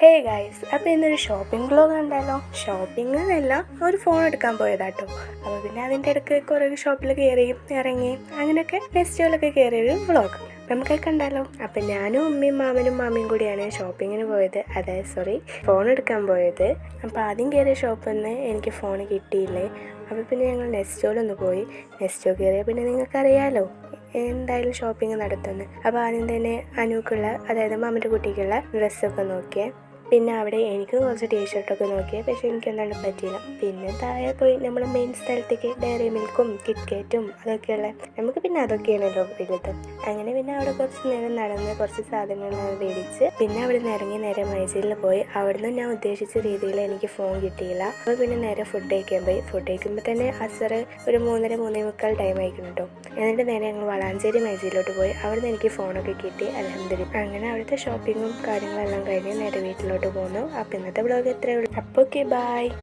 Hey guys, അപ്പോൾ ഇന്നൊരു shopping vlog കണ്ടാലോ? ഷോപ്പിംഗ് എന്നല്ല, ഒരു ഫോൺ എടുക്കാൻ പോയതാട്ടോ. അപ്പോൾ പിന്നെ അതിൻ്റെ ഇടയ്ക്ക് കുറേ ഷോപ്പിൽ കയറിയും ഇറങ്ങിയും അങ്ങനെയൊക്കെ നെക്സ്റ്റുകളൊക്കെ കയറിയൊരു വ്ളോഗ് നമുക്ക് കണ്ടാലോ? അപ്പം ഞാനും ഉമ്മയും മാമനും മാമിയും കൂടിയാണ് ഷോപ്പിങ്ങിന് പോയത്, ഫോൺ എടുക്കാൻ പോയത്. അപ്പോൾ ആദ്യം കയറിയ ഷോപ്പിൽ നിന്ന് എനിക്ക് ഫോൺ കിട്ടിയില്ലേ. അപ്പോൾ പിന്നെ ഞങ്ങൾ നെക്സ്റ്റോലൊന്ന് പോയി. നെക്സ്റ്റോ കയറിയാൽ പിന്നെ നിങ്ങൾക്കറിയാലോ എന്തായാലും ഷോപ്പിംഗ് നടത്തുന്നു. അപ്പോൾ ആദ്യം തന്നെ അനുക്കുള്ള, അതായത് മാമൻ്റെ കുട്ടിക്കുള്ള ഡ്രസ്സൊക്കെ നോക്കിയേ. പിന്നെ അവിടെ എനിക്ക് കുറച്ച് ടീഷർട്ടൊക്കെ നോക്കിയേ, പക്ഷേ എനിക്കെന്താണ് പറ്റിയില്ല. പിന്നെ താഴെ പോയി നമ്മൾ മെയിൻ സ്ഥലത്തേക്ക് ഡയറി മിൽക്കും കിറ്റ്കാറ്റും അതൊക്കെയുള്ള, നമുക്ക് പിന്നെ അതൊക്കെയാണല്ലോ വലുത്. അങ്ങനെ പിന്നെ അവിടെ കുറച്ച് നേരം നടന്ന് കുറച്ച് സാധനങ്ങൾ മേടിച്ച് പിന്നെ അവിടെ നിന്ന് ഇറങ്ങി നേരെ മൈസൂരിൽ പോയി. അവിടുന്ന് ഞാൻ ഉദ്ദേശിച്ച രീതിയിൽ എനിക്ക് ഫോൺ കിട്ടിയില്ല. അപ്പോൾ പിന്നെ നേരെ ഫുഡ് കഴിക്കാൻ പോയി. ഫുഡ് കഴിക്കുമ്പോൾ തന്നെ അസർ ഒരു 3:30 ടൈം ആയിരിക്കണം കേട്ടോ. എന്നിട്ട് നേരെ ഞങ്ങൾ വളാഞ്ചേരി മൈസൂരിലോട്ട് പോയി. അവിടുന്ന് എനിക്ക് ഫോണൊക്കെ കിട്ടി, അൽഹംദുലില്ലാഹ്. അങ്ങനെ അവിടുത്തെ ഷോപ്പിങ്ങും കാര്യങ്ങളെല്ലാം കഴിഞ്ഞ് നേരെ വീട്ടിലോട്ട് പോകുന്നു. അപ്പോൾ ഇന്നത്തെ വ്ളോഗ് ഇത്രയേ ഉള്ളൂ. അപ്പോൾ ഓക്കെ, ബൈ.